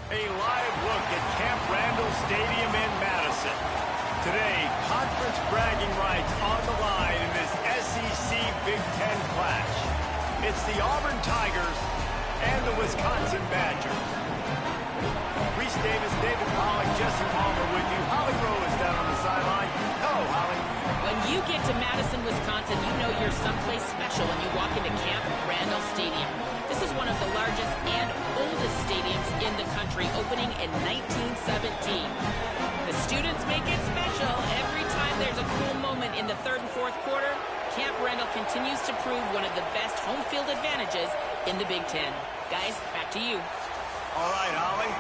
A live look at Camp Randall Stadium in Madison. Today, conference bragging rights on the line in this SEC Big Ten clash. It's the Auburn Tigers and the Wisconsin Badgers. Reese Davis, David Pollock, Jesse Palmer with you. Holly Rowe is down on the sideline. Hello, Holly. When you get to Madison, Wisconsin, you know you're someplace special when you walk into Camp Randall Stadium. This is one of the largest and oldest stadiums in the country, opening in 1917. The students make it special. Every time there's a cool moment in the third and fourth quarter, Camp Randall continues to prove one of the best home field advantages in the Big Ten. Guys, back to you. All right, Holly.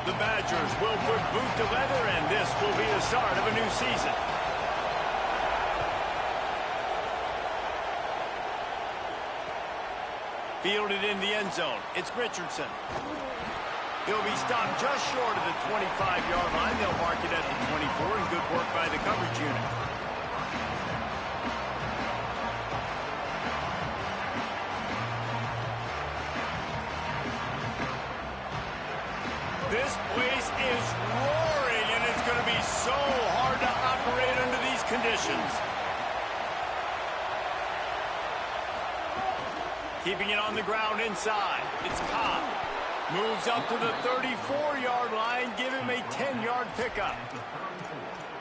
The Badgers will put boot to leather, and this will be the start of a new season. Fielded in the end zone. It's Richardson. He'll be stopped just short of the 25-yard line. They'll mark it at the 24, and good work by the coverage unit. This place is roaring, and it's going to be so hard to operate under these conditions. Keeping it on the ground inside. It's Cobb. Moves up to the 34-yard line. Give him a 10-yard pickup.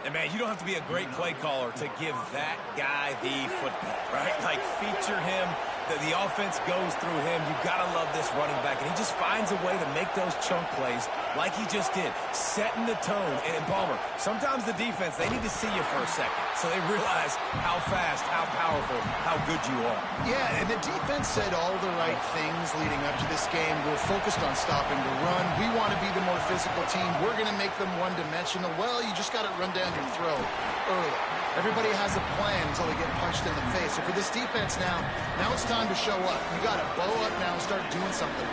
And, man, you don't have to be a great play caller to give that guy the football, right? Like, feature him. The offense goes through him. You've got to love this running back. And he just finds a way to make those chunk plays like he just did, setting the tone. And, Palmer, sometimes the defense, they need to see you for a second so they realize how fast, how powerful, how good you are. Yeah, and the defense said all the right things leading up to this game. We're focused on stopping the run. We want to be the more physical team. We're going to make them one-dimensional. Well, you just got to run down your throat early. Everybody has a plan until they get punched in the face. So for this defense now it's time to show up. You got to blow up now and start doing something.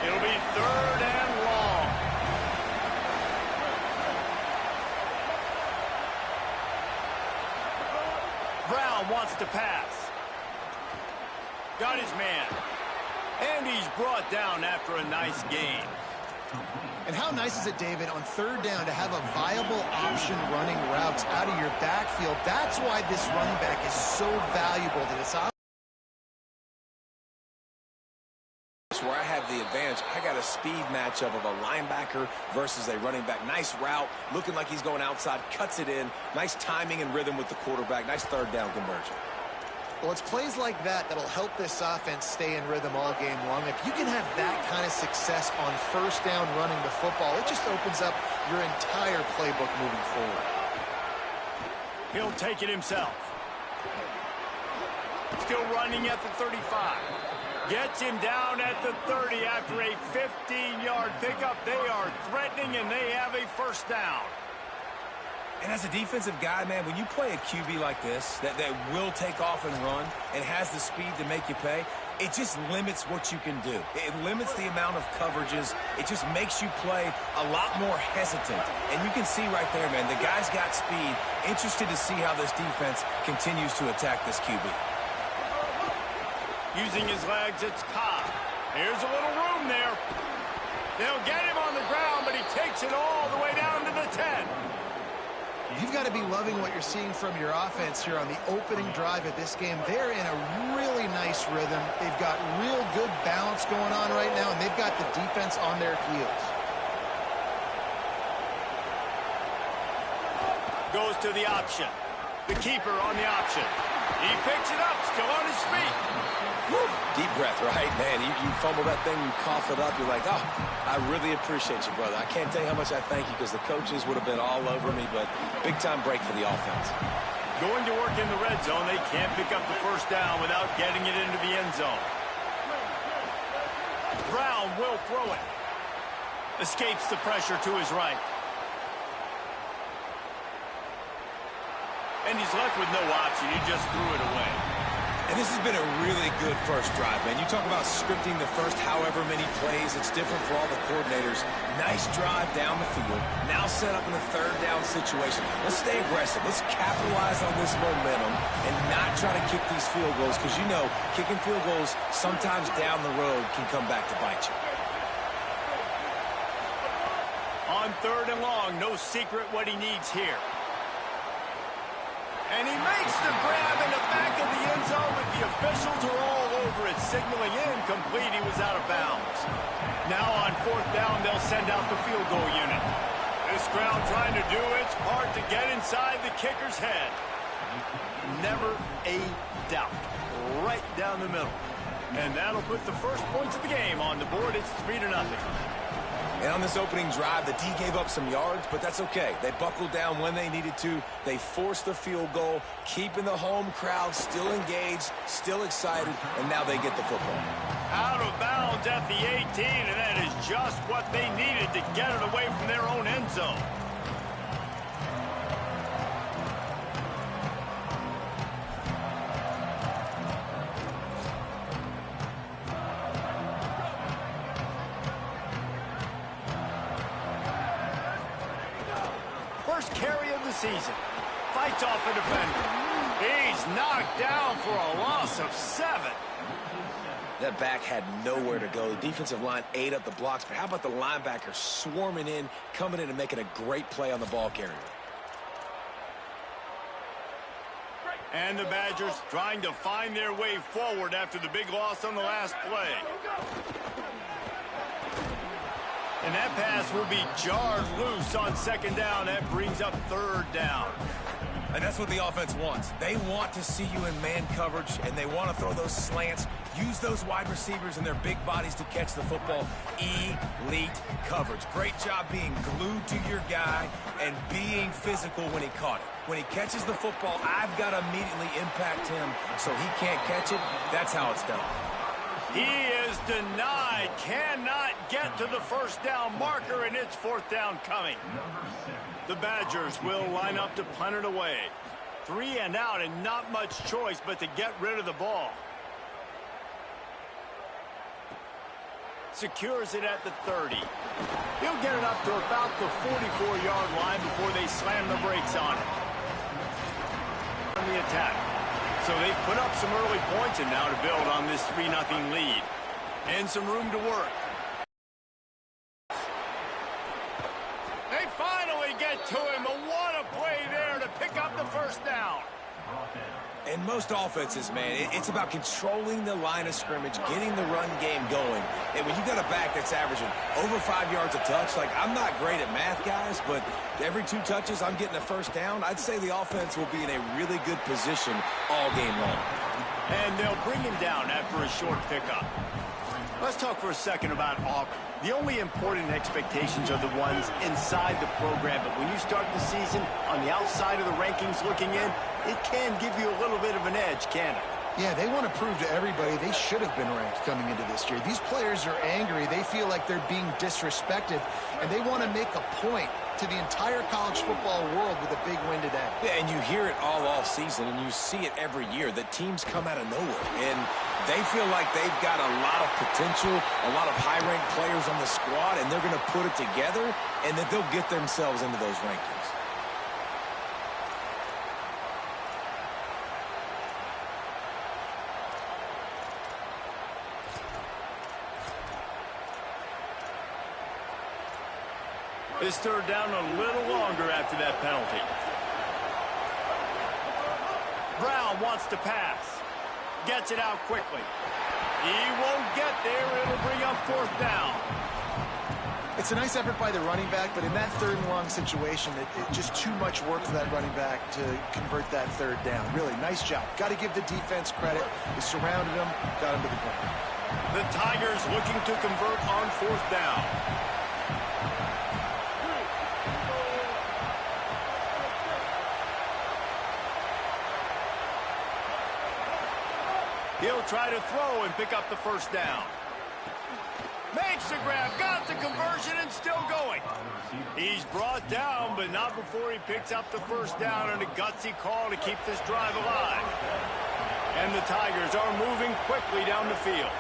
It'll be third and long. Brown wants to pass. Got his man. And he's brought down after a nice gain. And how nice is it, David, on third down to have a viable option running routes out of your backfield? That's why this running back is so valuable to this offense. Where I have the advantage, I got a speed matchup of a linebacker versus a running back. Nice route, looking like he's going outside, cuts it in. Nice timing and rhythm with the quarterback. Nice third down conversion. Well, it's plays like that that'll help this offense stay in rhythm all game long. If you can have that kind of success on first down running the football, it just opens up your entire playbook moving forward. He'll take it himself. Still running at the 35. Gets him down at the 30 after a 15-yard pickup. They are threatening, and they have a first down. And as a defensive guy, man, when you play a QB like this that will take off and run and has the speed to make you pay, it just limits what you can do. It limits the amount of coverages. It just makes you play a lot more hesitant. And you can see right there, man, the guy's got speed. Interested to see how this defense continues to attack this QB. Using his legs, it's Cobb. Here's a little room there. They'll get him on the ground, but he takes it all the way down to the 10. You've got to be loving what you're seeing from your offense here on the opening drive of this game. They're in a really nice rhythm. They've got real good balance going on right now, and they've got the defense on their heels. Goes to the option. The keeper on the option. He picks it up, still on his feet. Deep breath, right? Man, you fumble that thing, you cough it up, you're like, oh, I really appreciate you, brother. I can't tell you how much I thank you because the coaches would have been all over me, but big-time break for the offense. Going to work in the red zone, they can't pick up the first down without getting it into the end zone. Brown will throw it. Escapes the pressure to his right. And he's left with no option. He just threw it away. And this has been a really good first drive, man. You talk about scripting the first however many plays. It's different for all the coordinators. Nice drive down the field. Now set up in a third down situation. Let's stay aggressive. Let's capitalize on this momentum and not try to kick these field goals because, you know, kicking field goals sometimes down the road can come back to bite you. On 3rd and long, no secret what he needs here. And he makes the grab in the back of the end zone, but the officials are all over it, signaling incomplete. He was out of bounds. Now on 4th down, they'll send out the field goal unit. This crowd trying to do its part to get inside the kicker's head. Never a doubt. Right down the middle. And that'll put the first points of the game on the board. It's 3-0. And on this opening drive, the D gave up some yards, but that's okay. They buckled down when they needed to. They forced the field goal, keeping the home crowd still engaged, still excited, and now they get the football. Out of bounds at the 18, and that is just what they needed to get it away from their own end zone. First carry of the season. Fights off a defender. He's knocked down for a loss of 7. That back had nowhere to go. The defensive line ate up the blocks, but how about the linebacker swarming in, coming in and making a great play on the ball carrier? And the Badgers trying to find their way forward after the big loss on the last play. And that pass will be jarred loose on 2nd down. That brings up 3rd down. And that's what the offense wants. They want to see you in man coverage, and they want to throw those slants, use those wide receivers and their big bodies to catch the football. Elite coverage. Great job being glued to your guy and being physical when he caught it. When he catches the football, I've got to immediately impact him so he can't catch it. That's how it's done. He is denied, cannot get to the first down marker, and it's 4th down coming. The Badgers will line up to punt it away. 3 and out, and not much choice but to get rid of the ball. Secures it at the 30. He'll get it up to about the 44-yard line before they slam the brakes on it. On the attack. So they've put up some early points and now to build on this 3-0 lead. And some room to work. They finally get to him. But what a play there to pick up the first down. In most offenses, man, it's about controlling the line of scrimmage, getting the run game going. And when you got a back that's averaging over 5 yards a touch, like, I'm not great at math, guys, but every 2 touches, I'm getting a first down. I'd say the offense will be in a really good position all game long. And they'll bring him down after a short pickup. Let's talk for a second about Auburn. The only important expectations are the ones inside the program, but when you start the season on the outside of the rankings looking in, it can give you a little bit of an edge, can it? Yeah, they want to prove to everybody they should have been ranked coming into this year. These players are angry. They feel like they're being disrespected, and they want to make a point to the entire college football world with a big win today. Yeah, and you hear it all off season, and you see it every year, that teams come out of nowhere, and they feel like they've got a lot of potential, a lot of high-ranked players on the squad, and they're going to put it together, and that they'll get themselves into those rankings. This 3rd down a little longer after that penalty. Brown wants to pass. Gets it out quickly. He won't get there. It'll bring up 4th down. It's a nice effort by the running back, but in that third and long situation, it just too much work for that running back to convert that third down. Really, nice job. Got to give the defense credit. They surrounded him, got him to the ground. The Tigers looking to convert on fourth down. He'll try to throw and pick up the first down. Makes the grab, got the conversion, and still going. He's brought down, but not before he picks up the first down on a gutsy call to keep this drive alive. And the Tigers are moving quickly down the field.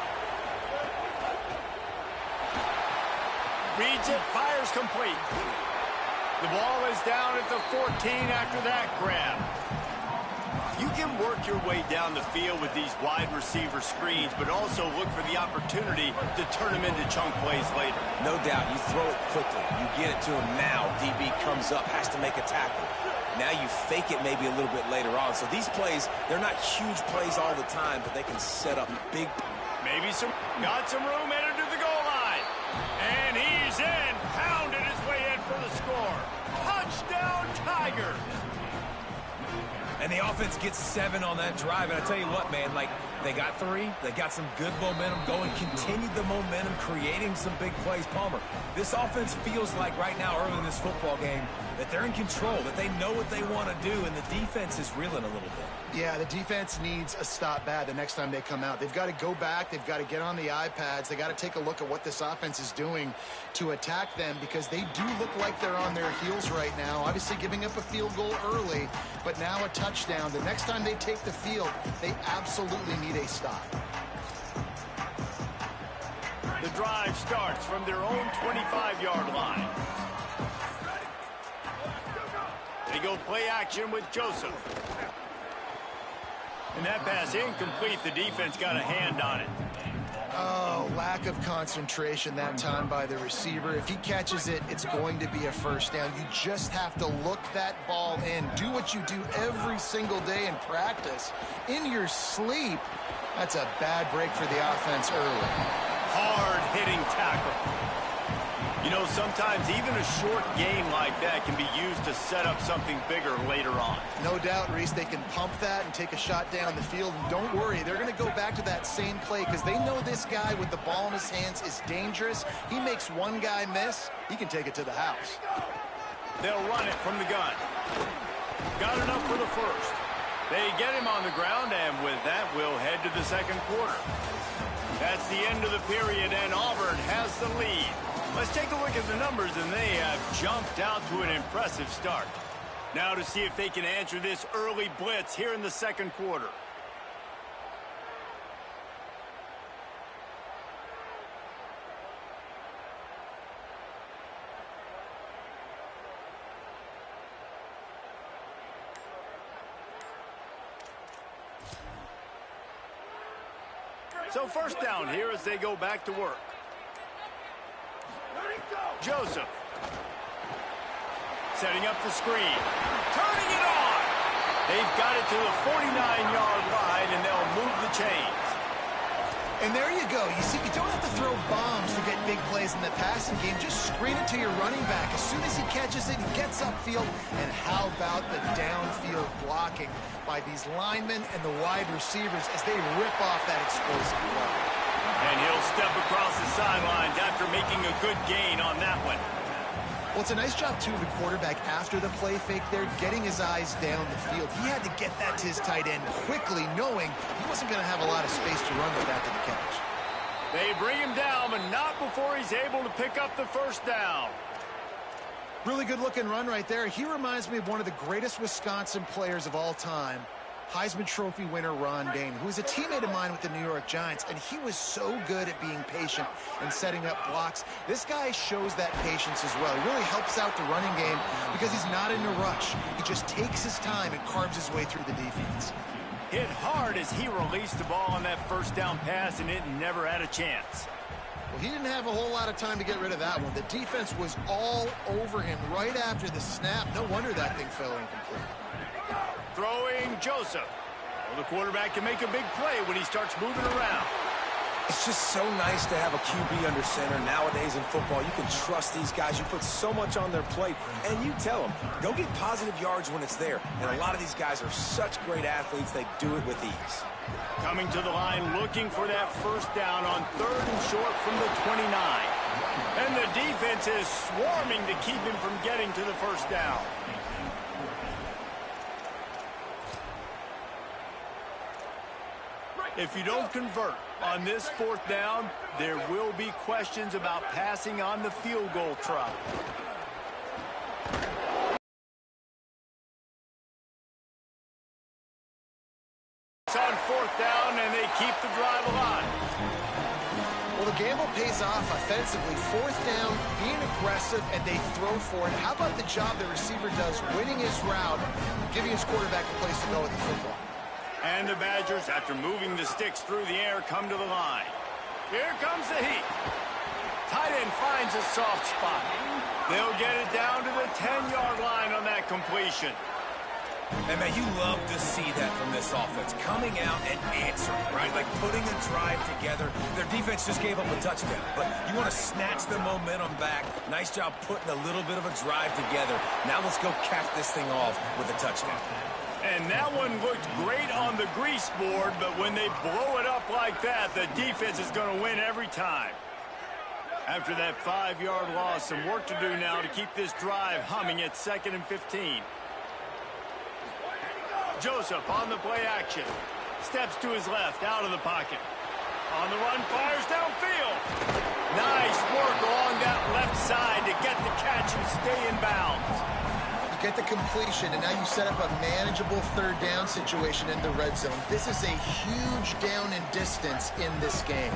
Reads it, fires complete. The ball is down at the 14 after that grab. You can work your way down the field with these wide receiver screens, but also look for the opportunity to turn them into chunk plays later. No doubt, you throw it quickly. You get it to him now. DB comes up, has to make a tackle. Now you fake it maybe a little bit later on. So these plays, they're not huge plays all the time, but they can set up big. Maybe got some room, headed to the goal line. And he's in, pounded his way in for the score. Touchdown, Tigers. And the offense gets 7 on that drive. And I tell you what, man, like, they got 3. They got some good momentum going, continued the momentum, creating some big plays. Palmer, this offense feels like right now, early in this football game, that they're in control, that they know what they want to do, and the defense is reeling a little bit. Yeah, the defense needs a stop bad the next time they come out. They've got to go back. They've got to get on the iPads. They got to take a look at what this offense is doing to attack them, because they do look like they're on their heels right now. Obviously giving up a field goal early, but now a touchdown. The next time they take the field, they absolutely need a stop. The drive starts from their own 25-yard line. They go play action with Joseph. And that pass incomplete. The defense got a hand on it. Oh, lack of concentration that time by the receiver. If he catches it, it's going to be a first down. You just have to look that ball in. Do what you do every single day in practice. In your sleep, that's a bad break for the offense early. Hard-hitting tackle. You know, sometimes even a short game like that can be used to set up something bigger later on. No doubt, Reese, they can pump that and take a shot down the field. And don't worry, they're going to go back to that same play because they know this guy with the ball in his hands is dangerous. He makes one guy miss, he can take it to the house. They'll run it from the gun. Got enough for the first. They get him on the ground, and with that, we'll head to the second quarter. That's the end of the period, and Auburn has the lead. Let's take a look at the numbers, and they have jumped out to an impressive start. Now to see if they can answer this early blitz here in the second quarter. So first down here as they go back to work. Joseph. Setting up the screen. Turning it on. They've got it to the 49-yard line, and they'll move the chains. And there you go. You see, you don't have to throw bombs to get big plays in the passing game. Just screen it to your running back. As soon as he catches it, he gets upfield. And how about the downfield blocking by these linemen and the wide receivers as they rip off that explosive run. And he'll step across the sidelines after making a good gain on that one. Well, it's a nice job, too, of the quarterback after the play fake there, getting his eyes down the field. He had to get that to his tight end quickly, knowing he wasn't going to have a lot of space to run with after the catch. They bring him down, but not before he's able to pick up the first down. Really good-looking run right there. He reminds me of one of the greatest Wisconsin players of all time, Heisman Trophy winner Ron Dayne, who was a teammate of mine with the New York Giants, and he was so good at being patient and setting up blocks. This guy shows that patience as well. He really helps out the running game because he's not in a rush. He just takes his time and carves his way through the defense. Hit hard as he released the ball on that first down pass, and it never had a chance. Well, he didn't have a whole lot of time to get rid of that one. The defense was all over him right after the snap. No wonder that thing fell incomplete. Throwing Joseph. Well, the quarterback can make a big play when he starts moving around. It's just so nice to have a QB under center. Nowadays in football, you can trust these guys. You put so much on their plate, and you tell them, go get positive yards when it's there. And a lot of these guys are such great athletes, they do it with ease. Coming to the line, looking for that first down on 3rd and short from the 29. And the defense is swarming to keep him from getting to the first down. If you don't convert on this 4th down, there will be questions about passing on the field goal try. It's on 4th down, and they keep the drive alive. Well, the gamble pays off offensively. 4th down, being aggressive, and they throw for it. How about the job the receiver does winning his route, giving his quarterback a place to go with the football? And the Badgers, after moving the sticks through the air, come to the line. Here comes the heat. Tight end finds a soft spot. They'll get it down to the 10-yard line on that completion. And, man, you love to see that from this offense. Coming out and answering, right? Like putting a drive together. Their defense just gave up a touchdown. But you want to snatch the momentum back. Nice job putting a little bit of a drive together. Now let's go cap this thing off with a touchdown. And that one looked great on the grease board, but when they blow it up like that, the defense is going to win every time. After that 5-yard loss, some work to do now to keep this drive humming at 2nd and 15. Joseph on the play action. Steps to his left, out of the pocket. On the run, fires downfield. Nice work along that left side to get the catch and stay in bounds. Get the completion, and now you set up a manageable 3rd down situation in the red zone. This is a huge down in distance in this game.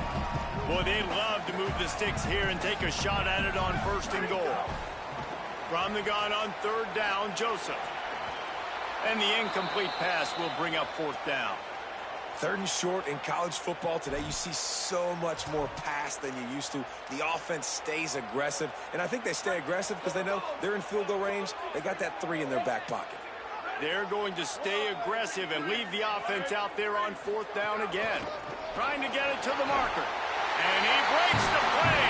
Boy, they love to move the sticks here and take a shot at it on 1st and goal. From the gun on 3rd down, Joseph. And the incomplete pass will bring up 4th down. 3rd and short in college football today, you see so much more pass than you used to. The offense stays aggressive, and I think they stay aggressive because they know they're in field goal range. They got that 3 in their back pocket. They're going to stay aggressive and leave the offense out there on 4th down again. Trying to get it to the marker. And he breaks the play.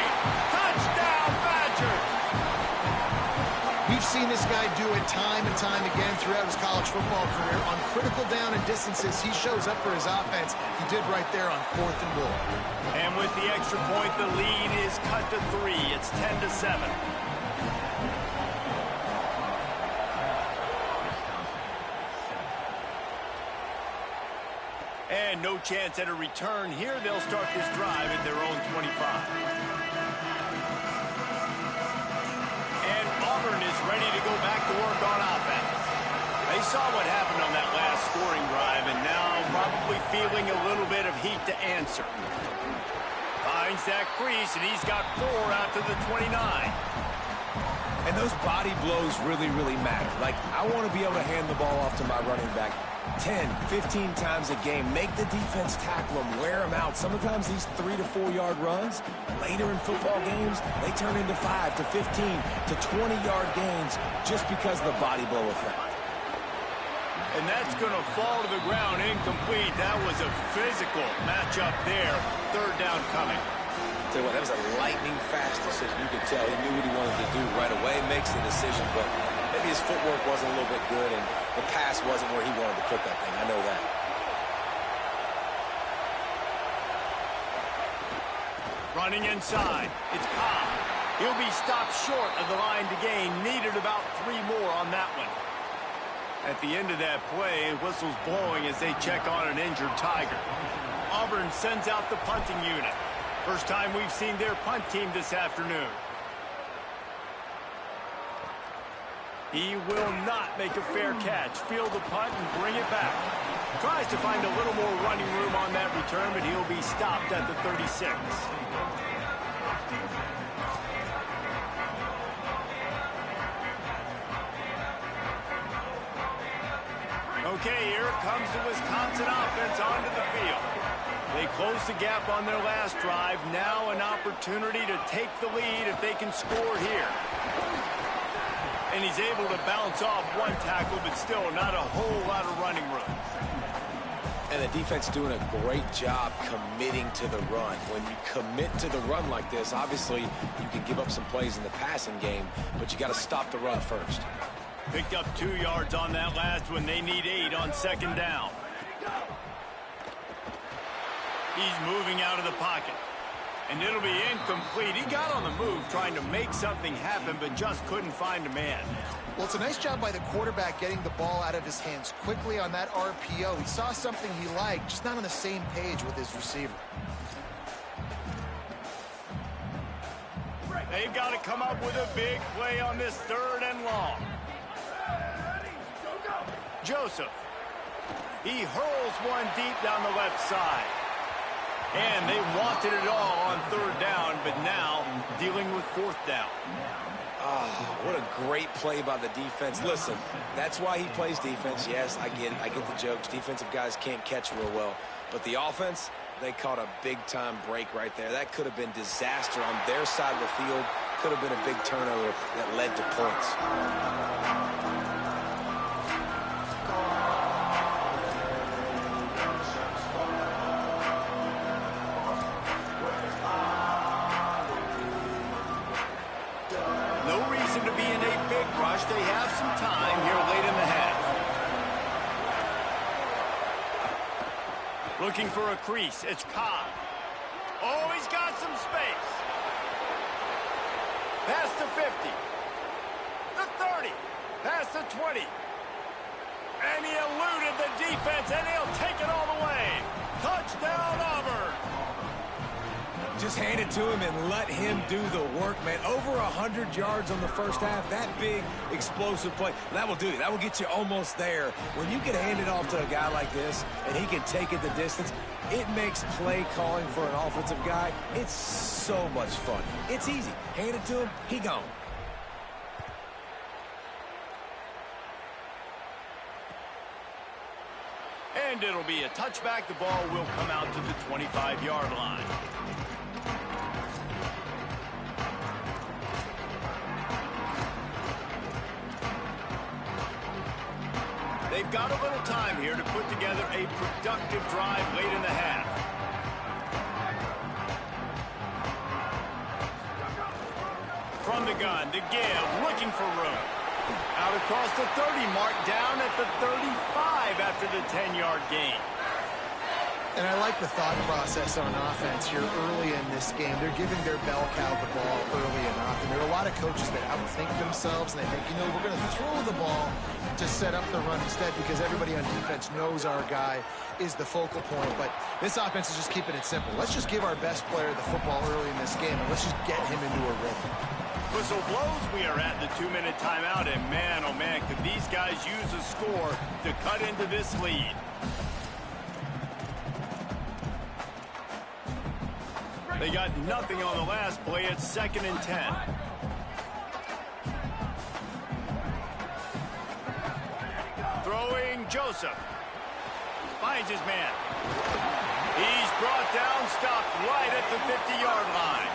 Touchdown, Badgers! We've seen this guy do it time and time again throughout his college football career. On critical down and distances, he shows up for his offense. He did right there on 4th and goal. And with the extra point, the lead is cut to 3. It's 10-7. And no chance at a return here. They'll start this drive at their own 25. Auburn is ready to go back to work on offense. They saw what happened on that last scoring drive, and now probably feeling a little bit of heat to answer. Finds that crease, and he's got 4 out to the 29. And those body blows really, really matter. Like, I want to be able to hand the ball off to my running back 10, 15 times a game. Make the defense tackle them, wear them out. Sometimes these 3 to 4 yard runs, later in football games, they turn into 5 to 15 to 20-yard gains just because of the body blow effect. And that's going to fall to the ground incomplete. That was a physical matchup there. 3rd down coming. Tell you what, that was a lightning-fast decision. You could tell he knew what he wanted to do right away, makes the decision, but maybe his footwork wasn't a little bit good and the pass wasn't where he wanted to put that thing. I know that. Running inside. It's Cobb. He'll be stopped short of the line to gain. Needed about 3 more on that one. At the end of that play, whistle's blowing as they check on an injured Tiger. Auburn sends out the punting unit. First time we've seen their punt team this afternoon. He will not make a fair catch. Field the punt and bring it back. Tries to find a little more running room on that return, but he'll be stopped at the 36. Okay, here comes the Wisconsin offense onto the field. They closed the gap on their last drive. Now an opportunity to take the lead if they can score here. And he's able to bounce off one tackle, but still not a whole lot of running room. And the defense doing a great job committing to the run. When you commit to the run like this, obviously you can give up some plays in the passing game, but you got to stop the run first. Picked up 2 yards on that last one. They need 8 on second down. He's moving out of the pocket. And it'll be incomplete. He got on the move trying to make something happen, but just couldn't find a man. Well, it's a nice job by the quarterback getting the ball out of his hands quickly on that RPO. He saw something he liked, just not on the same page with his receiver. They've got to come up with a big play on this 3rd and long. Joseph. He hurls one deep down the left side. And they wanted it all on 3rd down, but now dealing with 4th down. Oh, what a great play by the defense. Listen, that's why he plays defense. Yes, I get it. I get the jokes. Defensive guys can't catch real well. But the offense, they caught a big-time break right there. That could have been disaster on their side of the field. Could have been a big turnover that led to points. They have some time here late in the half. Looking for a crease. It's Cobb. Oh, he's got some space. Past the 50. The 30. Past the 20. And he eluded the defense, and he'll take it all the way. Touchdown, Auburn. Just hand it to him and let him do the work, man. Over 100 yards on the first half. That big, explosive play. That will do it. That will get you almost there. When you can hand it off to a guy like this and he can take it the distance, it makes play calling for an offensive guy, it's so much fun. It's easy. Hand it to him, he gone. And it'll be a touchback. The ball will come out to the 25-yard line. They've got a little time here to put together a productive drive late in the half. From the gun to give, looking for room. Out across the 30 mark, down at the 35 after the 10-yard gain. And I like the thought process on offense here early in this game. They're giving their bell cow the ball early enough. And there are a lot of coaches that outthink themselves, and they think, you know, we're going to throw the ball to set up the run instead because everybody on defense knows our guy is the focal point. But this offense is just keeping it simple. Let's just give our best player the football early in this game, and let's just get him into a rhythm. Whistle blows. We are at the 2-minute timeout, and man, oh man, could these guys use a score to cut into this lead. They got nothing on the last play. It's 2nd and 10. Throwing Joseph. Finds his man. He's brought down, stopped right at the 50-yard line.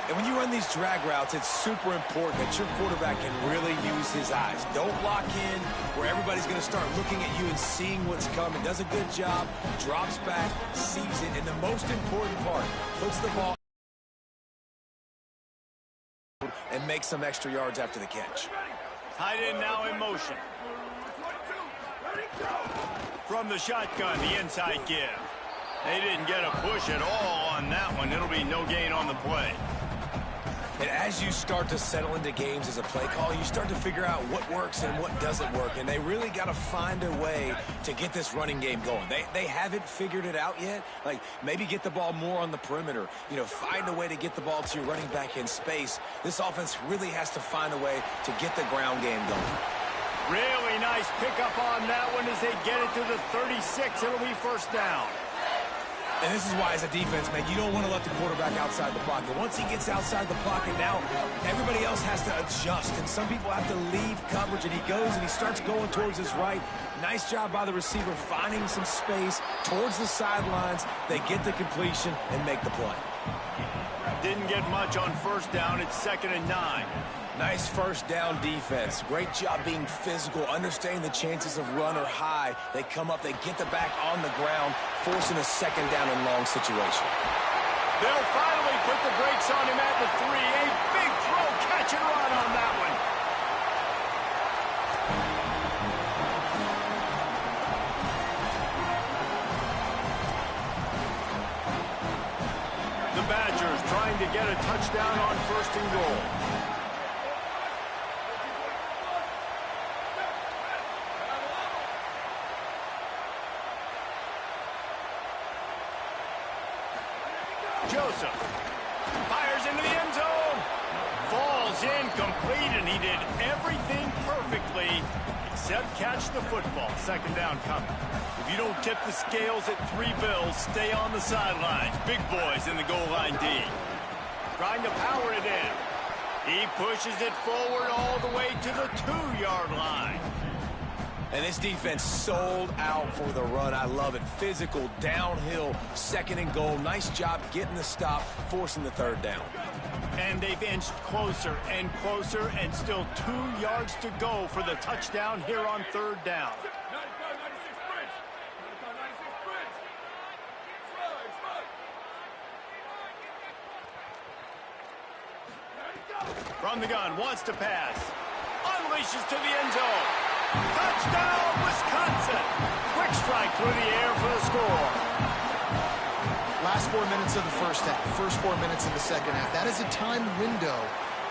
And when you run these drag routes, it's super important that your quarterback can really use his eyes. Don't lock in where everybody's going to start looking at you and seeing what's coming. Does a good job, drops back, sees it, and the most important part, puts the ball and makes some extra yards after the catch. Tight end now in motion. From the shotgun, the inside give. They didn't get a push at all on that one. It'll be no gain on the play. And as you start to settle into games as a play call, you start to figure out what works and what doesn't work. And they really got to find a way to get this running game going. They haven't figured it out yet. Like, maybe get the ball more on the perimeter. You know, find a way to get the ball to your running back in space. This offense really has to find a way to get the ground game going. Really nice pickup on that one as they get it to the 36. It'll be 1st down. And this is why, as a defense, man, you don't want to let the quarterback outside the pocket. Once he gets outside the pocket, now everybody else has to adjust. And some people have to leave coverage, and he goes and he starts going towards his right. Nice job by the receiver finding some space towards the sidelines. They get the completion and make the play. didn't get much on first down. It's 2nd and 9. Nice first down defense. Great job being physical, understanding the chances of run or high. They come up, they get the back on the ground, forcing a 2nd down and long situation. They'll finally put the brakes on him at the 3. A big throw, catch and run on that one. The Badgers trying to get a touchdown on 1st and goal. Joseph fires into the end zone. Falls incomplete, and he did everything perfectly except catch the football. 2nd down coming. If you don't tip the scales at 3 bills, stay on the sidelines. Big boys in the goal line D. Trying to power it in. He pushes it forward all the way to the 2-yard line. And this defense sold out for the run. I love it. Physical, downhill, 2nd and goal. Nice job getting the stop, forcing the 3rd down. And they've inched closer and closer, and still 2 yards to go for the touchdown here on 3rd down. From the gun, wants to pass. Unleashes to the end zone. Touchdown, Wisconsin! Quick strike through the air for the score. Last 4 minutes of the first half, first 4 minutes of the second half. That is a time window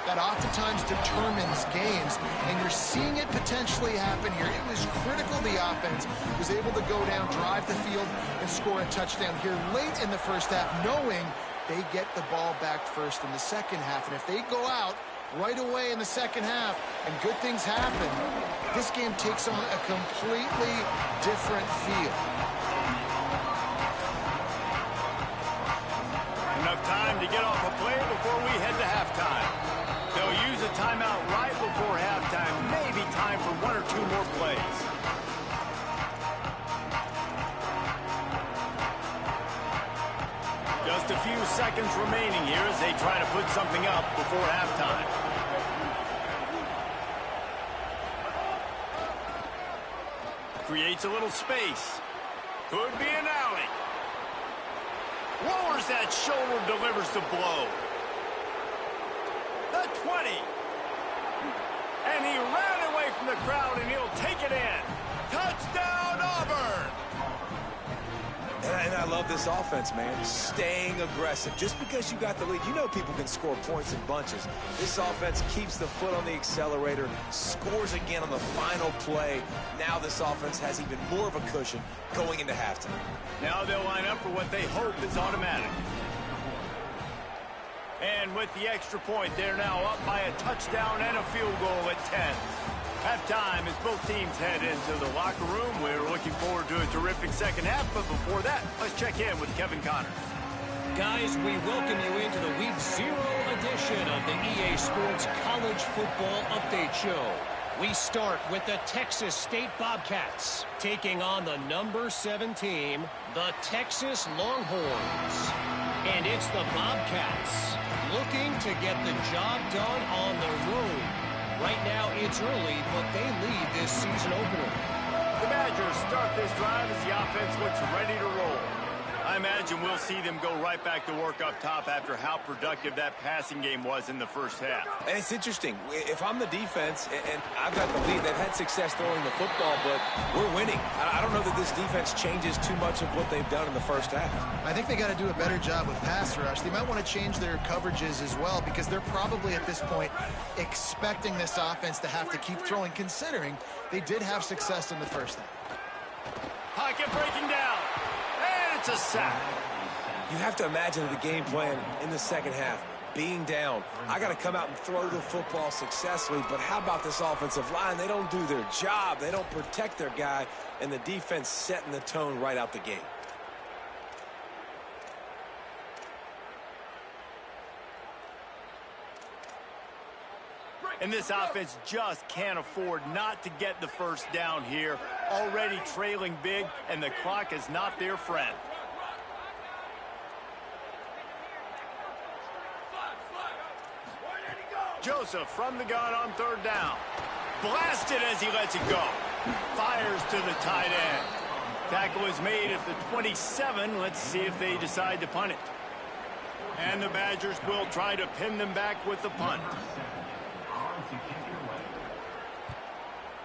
that oftentimes determines games, and you're seeing it potentially happen here. It was critical the offense was able to go down, drive the field, and score a touchdown here late in the first half, knowing they get the ball back first in the second half. And if they go out right away in the second half and good things happen, this game takes on a completely different feel. Enough time to get off a play before we head to halftime. They'll use a timeout right before halftime. Maybe time for 1 or 2 more plays. Just a few seconds remaining here as they try to put something up before halftime. Creates a little space. Could be an alley. Lowers that shoulder, delivers the blow. The 20. And he ran away from the crowd, and he'll take it in. Touchdown, Auburn! And I love this offense, man. Staying aggressive. Just because you got the lead, you know people can score points in bunches. This offense keeps the foot on the accelerator, scores again on the final play. Now this offense has even more of a cushion going into halftime. Now they'll line up for what they hope is automatic. And with the extra point, they're now up by a touchdown and a field goal at 10. Halftime as both teams head into the locker room. We're looking forward to a terrific second half, but before that, let's check in with Kevin Connors. Guys, we welcome you into the Week 0 edition of the EA Sports College Football Update Show. We start with the Texas State Bobcats taking on the number 7 team, the Texas Longhorns. And it's the Bobcats looking to get the job done on the road. Right now, it's early, but they lead this season opener. The Badgers start this drive as the offense looks ready to roll. I imagine we'll see them go right back to work up top after how productive that passing game was in the first half. And it's interesting. If I'm the defense and I've got the lead, they've had success throwing the football, but we're winning. I don't know that this defense changes too much of what they've done in the first half. I think they got to do a better job with pass rush. They might want to change their coverages as well, because they're probably at this point expecting this offense to have to keep throwing, considering they did have success in the first half. Pocket breaking down. And it's a sack. You have to imagine the game plan in the second half. Being down, I got to come out and throw the football successfully, but how about this offensive line? They don't do their job. They don't protect their guy, and the defense setting the tone right out the gate. And this offense just can't afford not to get the first down here. Already trailing big, and the clock is not their friend. Joseph from the gun on third down. Blasted as he lets it go. Fires to the tight end. Tackle is made at the 27. Let's see if they decide to punt it. And the Badgers will try to pin them back with the punt.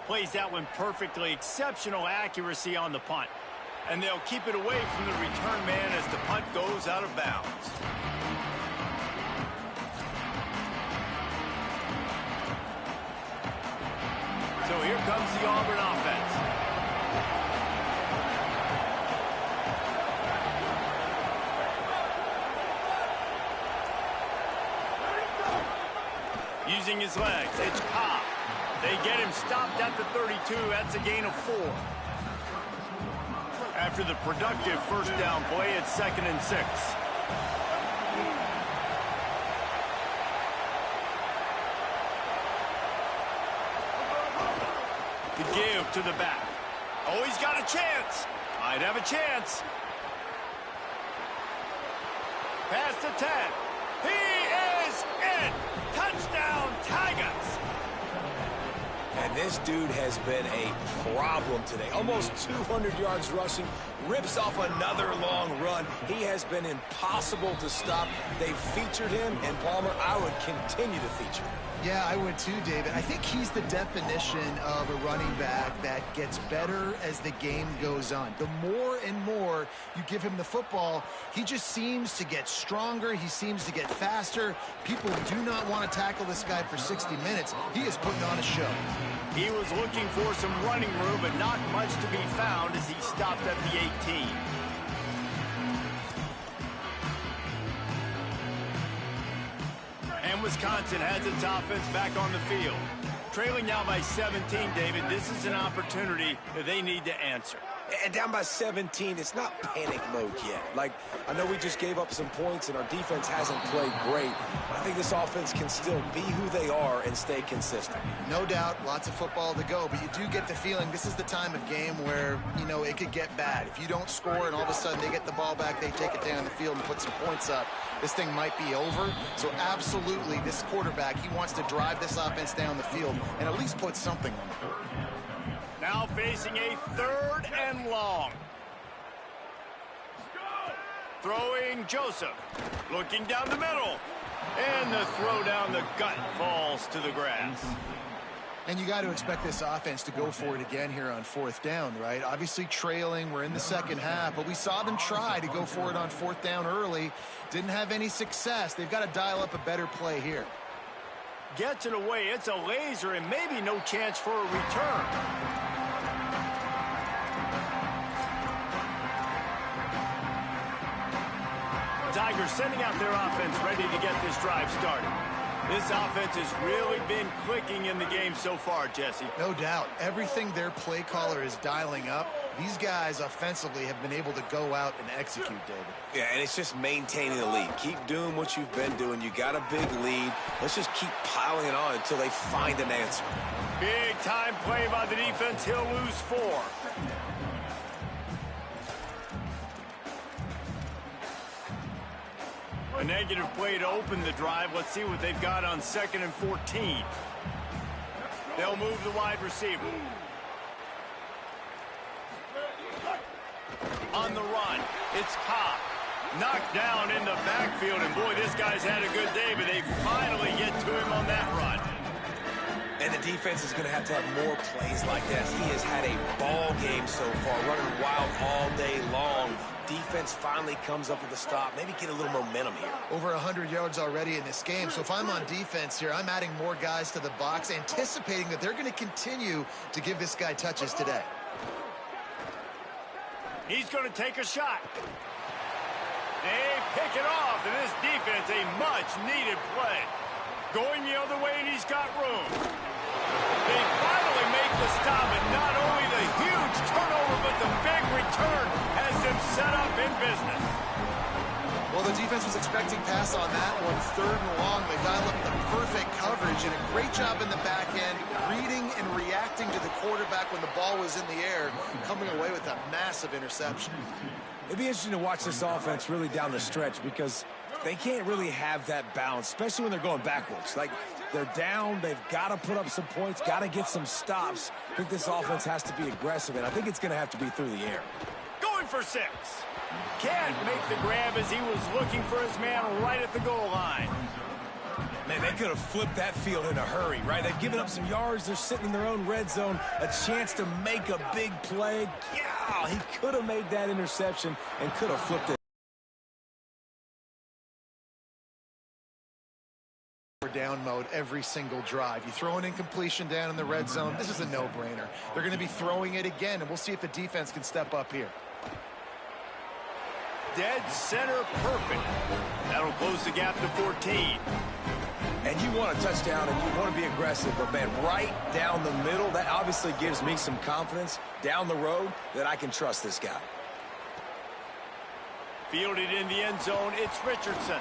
Plays that one perfectly. Exceptional accuracy on the punt. And they'll keep it away from the return man as the punt goes out of bounds. So here comes the Auburn offense. Using his legs, it's Cobb. They get him stopped at the 32. That's a gain of 4. After the productive first down play, it's 2nd and 6. To give to the back. Oh, he's got a chance. Might have a chance. Pass to 10. He is in. Touchdown, Tigers. And this dude has been a problem today. Almost 200 yards rushing. Rips off another long run. He has been impossible to stop. They've featured him, and Palmer, I would continue to feature him. Yeah, I would too, David. I think he's the definition of a running back that gets better as the game goes on. The more and more you give him the football, he just seems to get stronger. He seems to get faster. People do not want to tackle this guy for 60 minutes. He is putting on a show. He was looking for some running room, but not much to be found as he stopped at the 18. And Wisconsin has its offense back on the field. Trailing now by 17, David. This is an opportunity that they need to answer. And down by 17, it's not panic mode yet. Like, I know we just gave up some points and our defense hasn't played great, but I think this offense can still be who they are and stay consistent. No doubt, lots of football to go, but you do get the feeling this is the time of game where, you know, it could get bad. If you don't score and all of a sudden they get the ball back, they take it down the field and put some points up, this thing might be over. So absolutely, this quarterback, he wants to drive this offense down the field and at least put something on the board. Now facing a 3rd and long. Throwing Joseph. Looking down the middle. And the throw down the gut falls to the grass. And you got to expect this offense to go for it again here on 4th down, right? Obviously trailing, we're in the second half, but we saw them try to go for it on 4th down early. Didn't have any success. They've got to dial up a better play here. Gets it away. It's a laser and maybe no chance for a return. Tigers sending out their offense ready to get this drive started. This offense has really been clicking in the game so far, Jesse. No doubt. Everything their play caller is dialing up, these guys offensively have been able to go out and execute, David. Yeah, and it's just maintaining the lead. Keep doing what you've been doing. You got a big lead. Let's just keep piling it on until they find an answer. Big time play by the defense. He'll lose 4. A negative play to open the drive. Let's see what they've got on 2nd and 14. They'll move the wide receiver. On the run, it's Cobb. Knocked down in the backfield, and boy, this guy's had a good day, but they finally get to him on that run. And the defense is going to have more plays like this. He has had a ball game so far, running wild all day long. Defense finally comes up with a stop. Maybe get a little momentum here. Over 100 yards already in this game. So if I'm on defense here, I'm adding more guys to the box, anticipating that they're going to continue to give this guy touches today. He's going to take a shot. They pick it off, and this defense, a much-needed play. Going the other way, and he's got room. They finally make the stop, and not only the huge turnover, but the big return has them set up in business. Well, the defense was expecting pass on that one. 3rd and long, they dial up the perfect coverage, and a great job in the back end, reading and reacting to the quarterback when the ball was in the air, coming away with a massive interception. It'd be interesting to watch this offense really down the stretch because they can't really have that balance, especially when they're going backwards. Like, they're down, they've got to put up some points, got to get some stops. I think this offense has to be aggressive, and I think it's going to have to be through the air. Going for 6. Can't make the grab as he was looking for his man right at the goal line. Man, they could have flipped that field in a hurry, right? They've given up some yards. They're sitting in their own red zone. A chance to make a big play. Yeah, he could have made that interception and could have flipped it. Down mode every single drive. You throw an incompletion down in the red zone, this is a no-brainer. They're going to be throwing it again, and we'll see if the defense can step up here. Dead center perfect. That'll close the gap to 14. And you want a touchdown and you want to be aggressive, but man, right down the middle, that obviously gives me some confidence down the road that I can trust this guy. Fielded in the end zone, it's Richardson.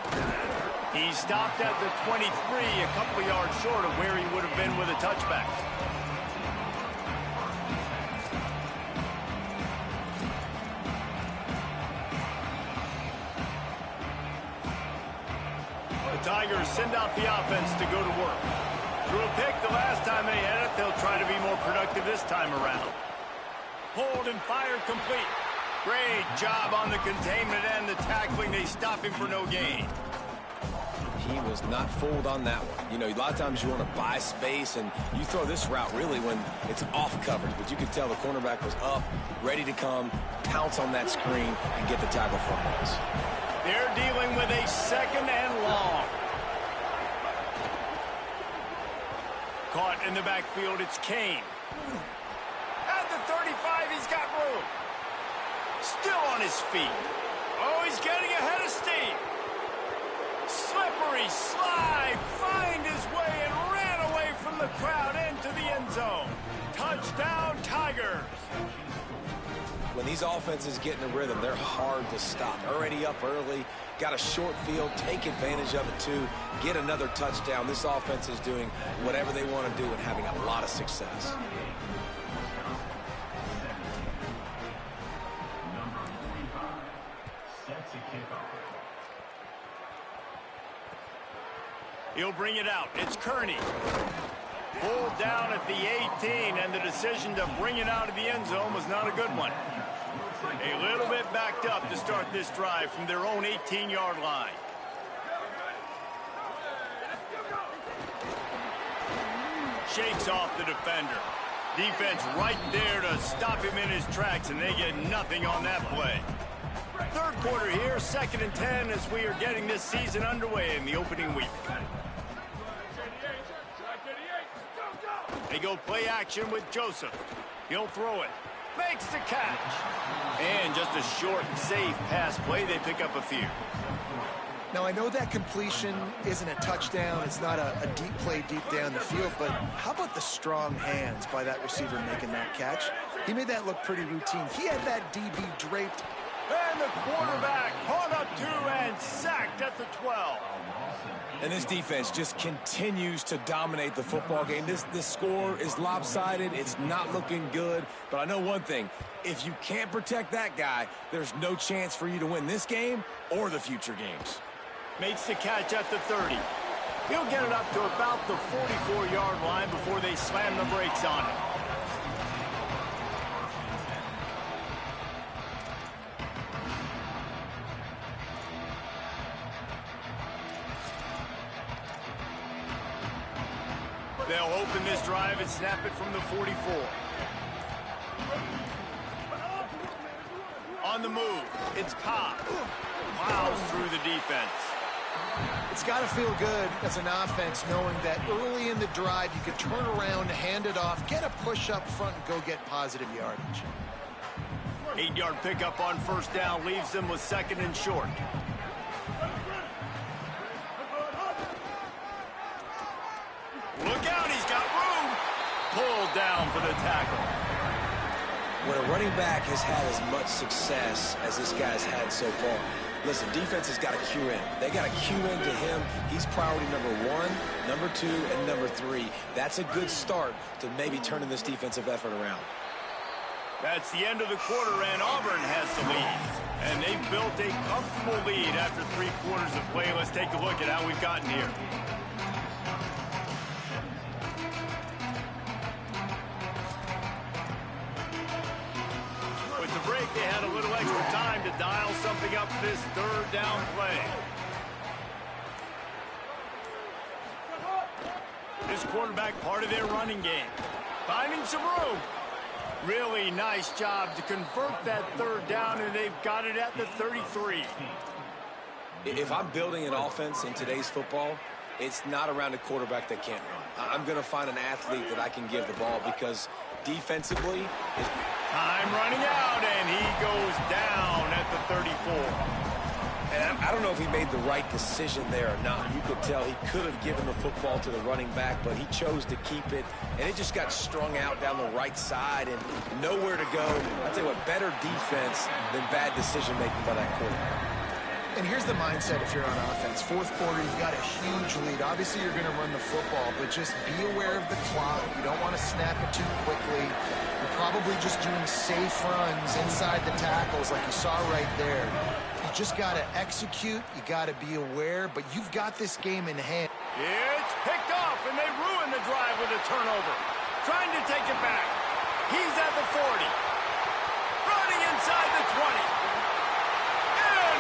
He stopped at the 23, a couple of yards short of where he would have been with a touchback. The Tigers send out the offense to go to work. Threw a pick the last time they had it. They'll try to be more productive this time around. Hold and fire complete. Great job on the containment and the tackling. They stop him for no gain. He was not fooled on that one. You know, a lot of times you want to buy space, and you throw this route really when it's off coverage. But you could tell the cornerback was up, ready to come, pounce on that screen, and get the tackle for us. They're dealing with a 2nd and long. Caught in the backfield, it's Kane. At the 35, he's got room. Still on his feet. Oh, he's getting ahead of steam. Slippery slide, find his way and ran away from the crowd into the end zone. Touchdown, Tigers. When these offenses get in a rhythm, they're hard to stop. Already up early, got a short field, take advantage of it too, get another touchdown. This offense is doing whatever they want to do and having a lot of success. He'll bring it out. It's Kearney. Pulled down at the 18, and the decision to bring it out of the end zone was not a good one. A little bit backed up to start this drive from their own 18-yard line. Shakes off the defender. Defense right there to stop him in his tracks, and they get nothing on that play. Third quarter here, 2nd and 10 as we are getting this season underway in the opening week. They go play action with Joseph. He'll throw it. Makes the catch. And just a short, safe pass play. They pick up a few. Now, I know that completion isn't a touchdown. It's not a deep play deep down the field, but how about the strong hands by that receiver making that catch? He made that look pretty routine. He had that DB draped. And the quarterback caught up 2 and sacked at the 12. And this defense just continues to dominate the football game. This score is lopsided. It's not looking good. But I know one thing. If you can't protect that guy, there's no chance for you to win this game or the future games. Makes the catch at the 30. He'll get it up to about the 44-yard line before they slam the brakes on him. They'll open this drive and snap it from the 44. On the move, it's Cobb. Plows through the defense. It's got to feel good as an offense knowing that early in the drive you can turn around, hand it off, get a push up front, and go get positive yardage. 8-yard pickup on 1st down leaves them with 2nd and short. Look out, he's got room. Pulled down for the tackle. When a running back has had as much success as this guy's had so far, listen, defense has got to cue in. They got to cue in to him. He's priority number 1, number 2, and number 3. That's a good start to maybe turning this defensive effort around. That's the end of the quarter, and Auburn has the lead. And they've built a comfortable lead after 3 quarters of play. Let's take a look at how we've gotten here. With the break, they had a little extra time to dial something up this 3rd down play. This quarterback part of their running game. Finding some room. Really nice job to convert that 3rd down, and they've got it at the 33. If I'm building an offense in today's football, it's not around a quarterback that can't run. I'm going to find an athlete that I can give the ball because defensively... Time running out, and he goes down at the 34. And I don't know if he made the right decision there or not. You could tell he could have given the football to the running back, but he chose to keep it, and it just got strung out down the right side and nowhere to go. I'll tell you what, better defense than bad decision-making by that quarterback. And here's the mindset if you're on offense. 4th quarter, you've got a huge lead. Obviously, you're going to run the football, but just be aware of the clock. You don't want to snap it too quickly. You're probably just doing safe runs inside the tackles like you saw right there. You just got to execute. You got to be aware, but you've got this game in hand. It's picked off, and they ruin the drive with a turnover. Trying to take it back. He's at the 40. Running inside the 20.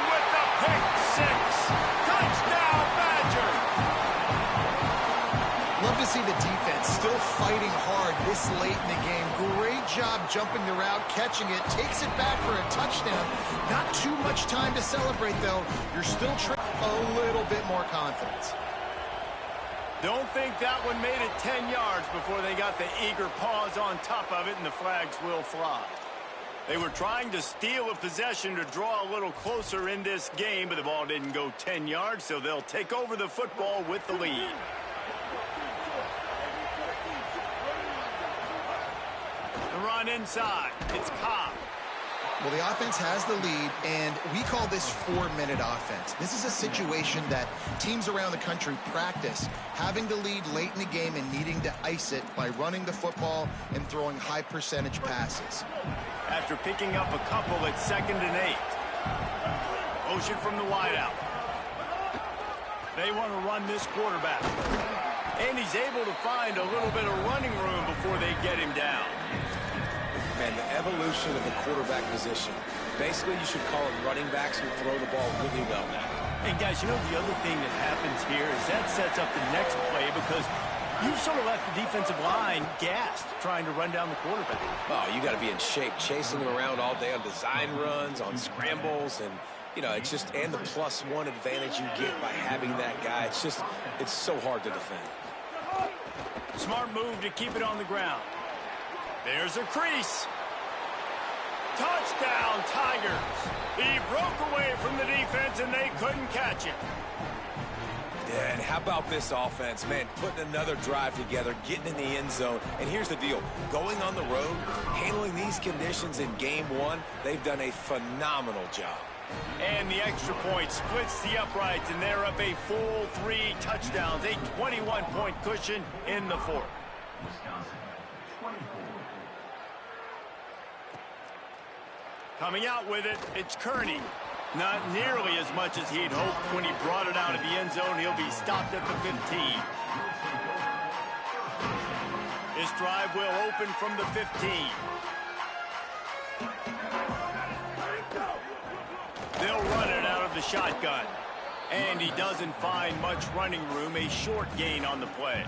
With the pick 6. Touchdown, Badger. Love to see the defense still fighting hard this late in the game. Great job jumping the route, catching it, takes it back for a touchdown. Not too much time to celebrate, though. You're still trying a little bit more confidence. Don't think that one made it 10 yards before they got the eager paws on top of it, and the flags will fly. They were trying to steal a possession to draw a little closer in this game, but the ball didn't go 10 yards, so they'll take over the football with the lead. The run inside. It's Cobb. Well, the offense has the lead, and we call this 4-minute offense. This is a situation that teams around the country practice, having the lead late in the game and needing to ice it by running the football and throwing high-percentage passes. After picking up a couple at 2nd and 8. Motion from the wideout. They want to run this quarterback. And he's able to find a little bit of running room before they get him down. Man, the evolution of the quarterback position. Basically, you should call it running backs who throw the ball really well now. And guys, you know the other thing that happens here is that sets up the next play because you've sort of left the defensive line gassed trying to run down the quarterback. Oh, you got to be in shape, chasing him around all day on design runs, on scrambles, and, you know, it's just, and the +1 advantage you get by having that guy. It's just, it's so hard to defend. Smart move to keep it on the ground. There's a crease. Touchdown, Tigers. He broke away from the defense, and they couldn't catch him. Yeah, and how about this offense, man, putting another drive together, getting in the end zone. And here's the deal. Going on the road, handling these conditions in game 1, they've done a phenomenal job. And the extra point splits the uprights, and they're up a full 3 touchdowns, a 21-point cushion in the 4th. Coming out with it, it's Kearney. Not nearly as much as he'd hoped when he brought it out of the end zone. He'll be stopped at the 15. This drive will open from the 15. They'll run it out of the shotgun. And he doesn't find much running room, a short gain on the play.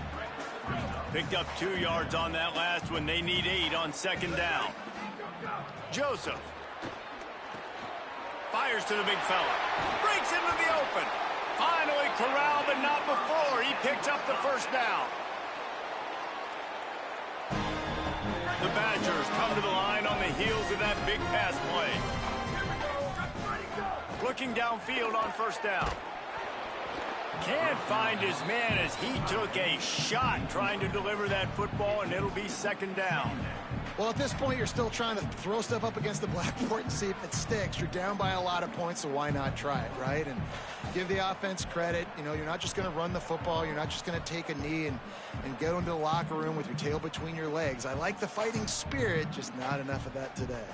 Picked up 2 yards on that last one. They need 8 on 2nd down. Joseph. Fires to the big fella. Breaks into the open. Finally corralled, but not before. He picks up the 1st down. The Badgers come to the line on the heels of that big pass play. Looking downfield on 1st down. Can't find his man as he took a shot trying to deliver that football, and it'll be 2nd down. Well, at this point, you're still trying to throw stuff up against the blackboard and see if it sticks. You're down by a lot of points, so why not try it, right? And give the offense credit. You know, you're not just going to run the football. You're not just going to take a knee and go into the locker room with your tail between your legs. I like the fighting spirit, just not enough of that today.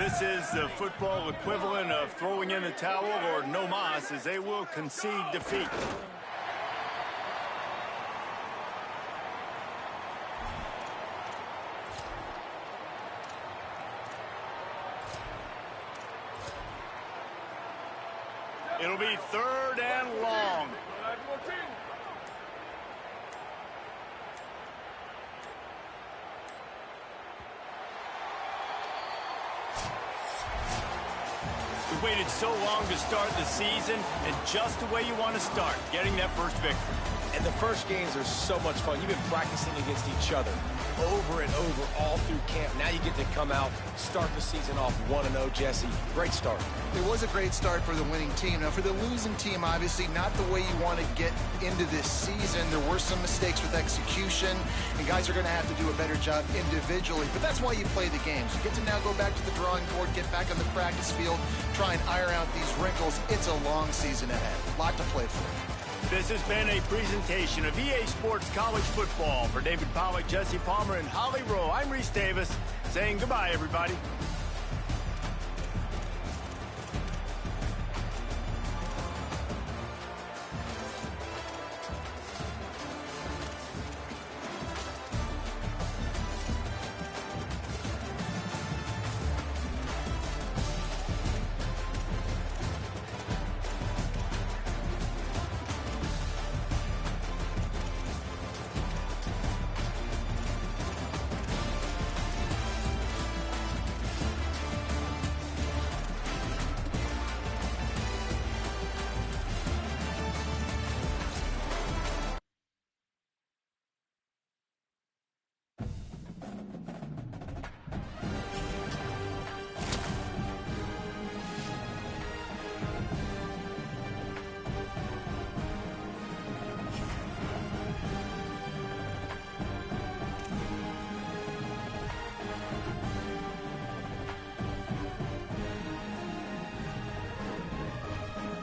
This is the football equivalent of throwing in the towel or no mas, as they will concede defeat. It'll be 3rd and long. We waited so long to start the season, and just the way you want to start, getting that first victory. And the first games are so much fun. You've been practicing against each other over and over all through camp. Now you get to come out, start the season off 1-0, Jesse. Great start. It was a great start for the winning team. Now, for the losing team, obviously not the way you want to get into this season. There were some mistakes with execution, and guys are going to have to do a better job individually. But that's why you play the games. You get to now go back to the drawing board, get back on the practice field, try and iron out these wrinkles. It's a long season ahead. A lot to play for. This has been a presentation of EA Sports College Football. For David Pollack, Jesse Palmer, and Holly Rowe, I'm Reese Davis saying goodbye, everybody.